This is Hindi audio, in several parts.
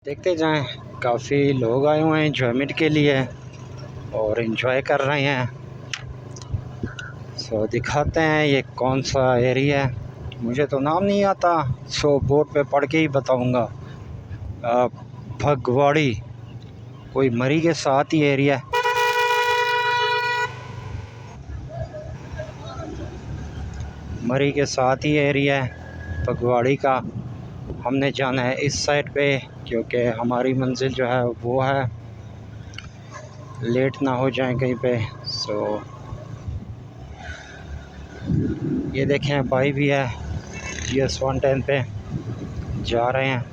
देखते जाएं। काफ़ी लोग आए हुए हैं एंजॉयमेंट के लिए और एंजॉय कर रहे हैं। सो दिखाते हैं ये कौन सा एरिया है। मुझे तो नाम नहीं आता, सो बोर्ड पे पढ़ के ही बताऊंगा। फगवाड़ी कोई मरी के साथ ही एरिया है। मरी के साथ ही एरिया है फगवाड़ी का। हमने जाना है इस साइड पे क्योंकि हमारी मंजिल जो है वो है, लेट ना हो जाए कहीं पे। सो ये देखें भाई भी है, GS110 पे जा रहे हैं।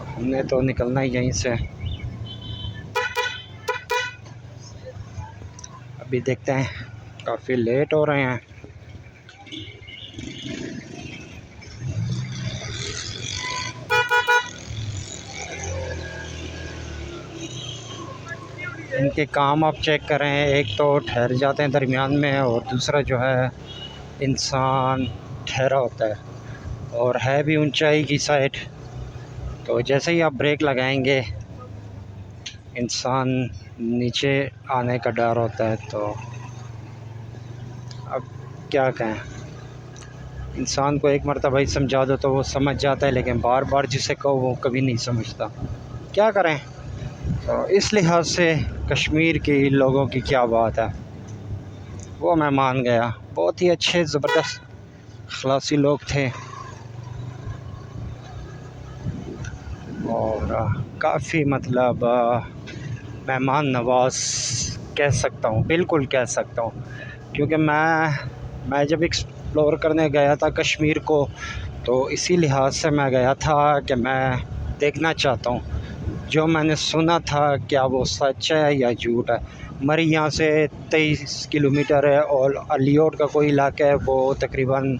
हमने तो निकलना ही यहीं से। अभी देखते हैं, काफ़ी लेट हो रहे हैं। इनके काम आप चेक करें, एक तो ठहर जाते हैं दरमियान में और दूसरा जो है इंसान ठहरा होता है और है भी ऊंचाई की साइड। तो जैसे ही आप ब्रेक लगाएंगे इंसान नीचे आने का डर होता है। तो अब क्या कहें, इंसान को एक मरतबा ही समझा दो तो वो समझ जाता है, लेकिन बार बार जिसे कहो वो कभी नहीं समझता। क्या करें। तो इस लिहाज से कश्मीर के लोगों की क्या बात है, वो मैं मान गया। बहुत ही अच्छे ज़बरदस्त खलासी लोग थे और काफ़ी मतलब मेहमान नवाज कह सकता हूँ, बिल्कुल कह सकता हूँ। क्योंकि मैं जब एक्सप्लोर करने गया था कश्मीर को, तो इसी लिहाज से मैं गया था कि मैं देखना चाहता हूँ जो मैंने सुना था क्या वो सच है या झूठ है। मरी यहाँ से 23 किलोमीटर है और अलियोट का कोई इलाका है वो तकरीबन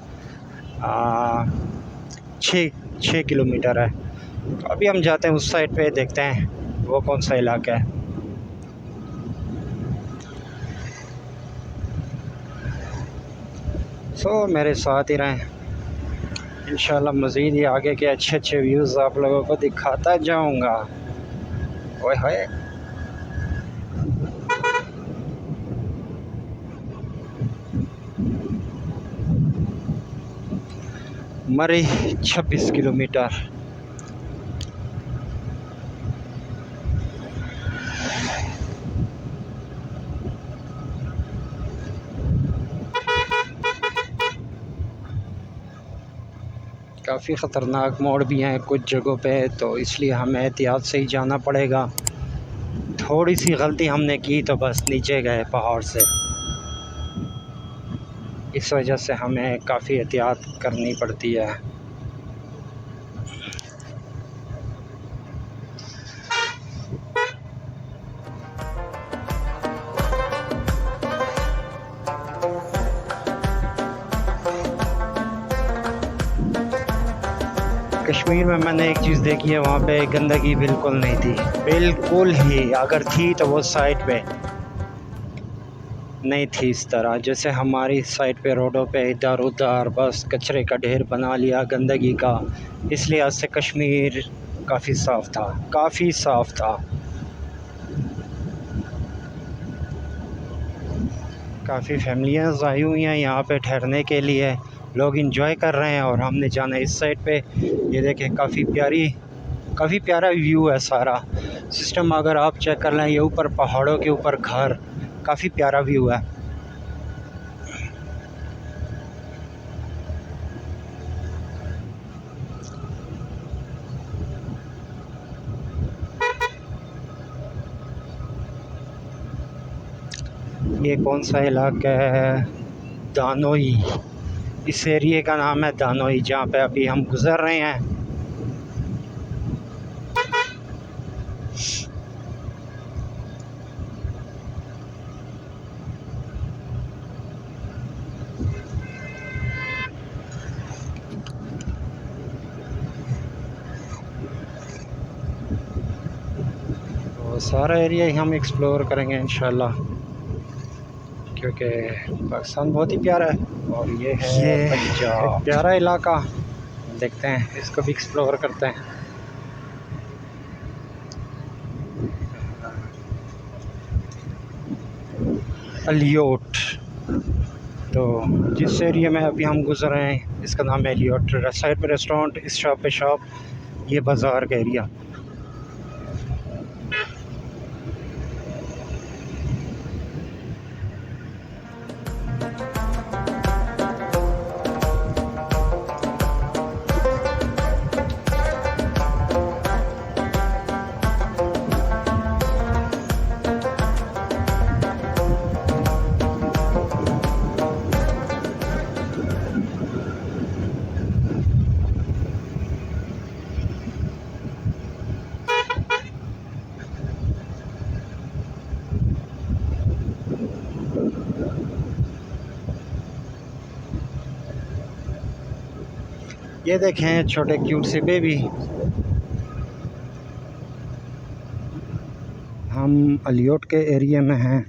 6 किलोमीटर है। तो अभी हम जाते हैं उस साइड पे, देखते हैं वो कौन सा इलाका है। सो मेरे साथ ही रहें, इंशाल्लाह मज़ीद ये आगे के अच्छे अच्छे व्यूज़ आप लोगों को दिखाता जाऊंगा। ओए होए, मरी 26 किलोमीटर। काफ़ी ख़तरनाक मोड़ भी हैं कुछ जगहों पे, तो इसलिए हमें एहतियात से ही जाना पड़ेगा। थोड़ी सी गलती हमने की तो बस नीचे गए पहाड़ से। इस वजह से हमें काफ़ी एहतियात करनी पड़ती है। कश्मीर में मैंने एक चीज़ देखी है, वहाँ पे गंदगी बिल्कुल नहीं थी, बिल्कुल ही। अगर थी तो वो साइड पे नहीं थी इस तरह जैसे हमारी साइड पे रोडों पे इधर उधर बस कचरे का ढेर बना लिया गंदगी का। इसलिए आज से कश्मीर काफ़ी साफ़ था, काफ़ी साफ़ था। काफ़ी फैमिलियाँ आई हुई हैं यहाँ पे ठहरने के लिए, लोग इंजॉय कर रहे हैं और हमने जाना इस साइड पे। ये देखें, काफ़ी प्यारा व्यू है सारा सिस्टम। अगर आप चेक कर लें, ये ऊपर पहाड़ों के ऊपर घर, काफ़ी प्यारा व्यू है। ये कौन सा इलाका है, दानोई। इस एरिए का नाम है दानोई, जहाँ पे अभी हम गुज़र रहे हैं। तो सारा एरिया ही हम एक्सप्लोर करेंगे इंशाल्लाह, क्योंकि पाकिस्तान बहुत ही प्यारा है और ये है पंजाब, प्यारा इलाका। देखते हैं, इसको भी एक्सप्लोर करते हैं। एलियोट, तो जिस एरिया में अभी हम गुजर रहे हैं इसका नाम है एलियोट। साइड पे रेस्टोरेंट, इस शॉप पे शॉप, ये बाज़ार का एरिया। ये देखें छोटे क्यूट से बेबी। हम एलियोट के एरिया में हैं।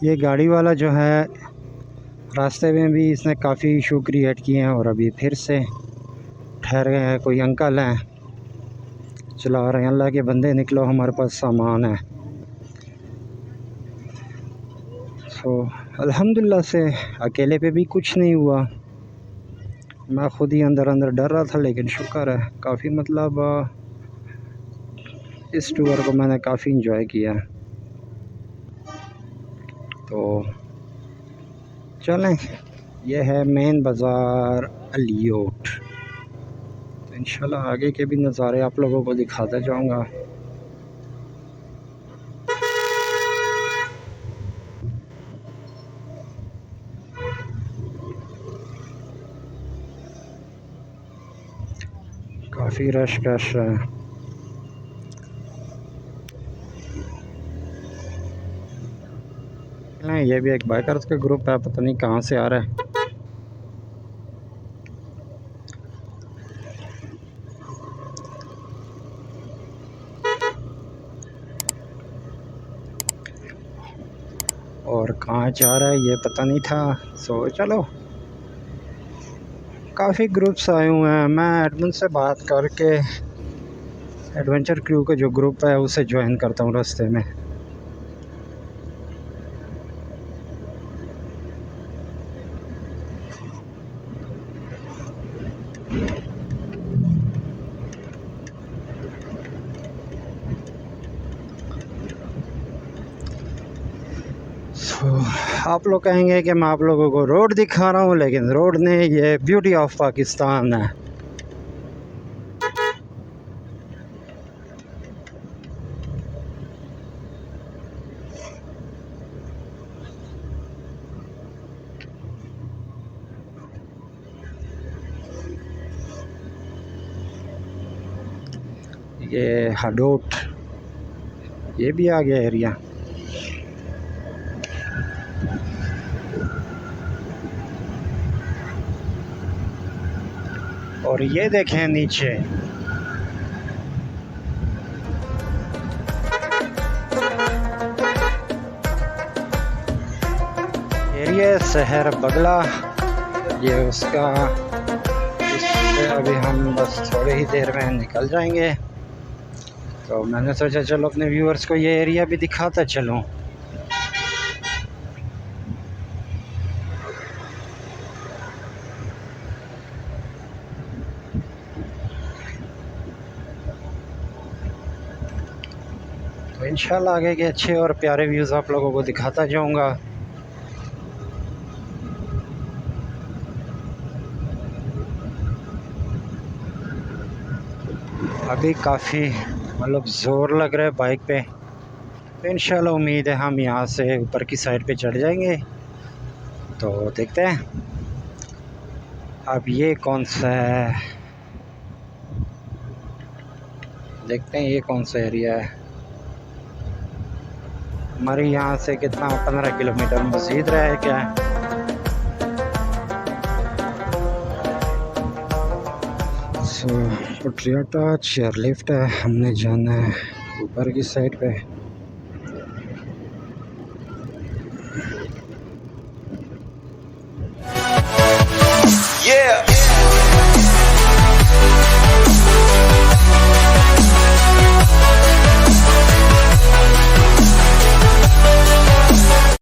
ये गाड़ी वाला जो है, रास्ते में भी इसने काफ़ी इशू क्रिएट किए हैं और अभी फिर से ठहर गए हैं। कोई अंकल हैं चला रहे हैं, अल्लाह के बंदे निकलो, हमारे पास सामान है। तो अल्हम्दुलिल्लाह से अकेले पे भी कुछ नहीं हुआ। मैं ख़ुद ही अंदर अंदर डर रहा था, लेकिन शुक्र है काफ़ी, मतलब इस टूर को मैंने काफ़ी इंजॉय किया। तो चलें, यह है मेन बाज़ार एलियोट। तो इंशाल्लाह आगे के भी नज़ारे आप लोगों को दिखाता जाऊंगा। काफ़ी रश है। नहीं, ये भी एक बाइकर्स का ग्रुप है, पता नहीं कहाँ से आ रहा है। और कहाँ जा रहा है ये पता नहीं था। सो चलो, काफ़ी ग्रुप्स आए हुए हैं। मैं एडमिन से बात करके एडवेंचर क्रू का जो ग्रुप है उसे ज्वाइन करता हूँ रास्ते में। आप लोग कहेंगे कि मैं आप लोगों को रोड दिखा रहा हूँ, लेकिन रोड नहीं, ये ब्यूटी ऑफ पाकिस्तान है। ये हडोट, ये भी आ गया एरिया। और ये देखें नीचे, एरिया शहर बगला, ये उसका। इससे अभी हम बस थोड़ी ही देर में निकल जाएंगे। तो मैंने सोचा चलो अपने व्यूअर्स को ये एरिया भी दिखाता चलूँ। तो इंशाल्लाह आगे के अच्छे और प्यारे व्यूज़ आप लोगों को दिखाता जाऊंगा। अभी काफ़ी, मतलब ज़ोर लग रहा है बाइक पे। तो इंशाल्लाह उम्मीद है हम यहाँ से ऊपर की साइड पे चढ़ जाएंगे। तो देखते हैं अब ये कौन सा है। देखते हैं ये कौन सा एरिया है। हमारे यहाँ से कितना 15 किलोमीटर मज़ीद रह क्या है। सो पटरियाटा चेयर लिफ्ट है, हमने जाना है ऊपर की साइड पे।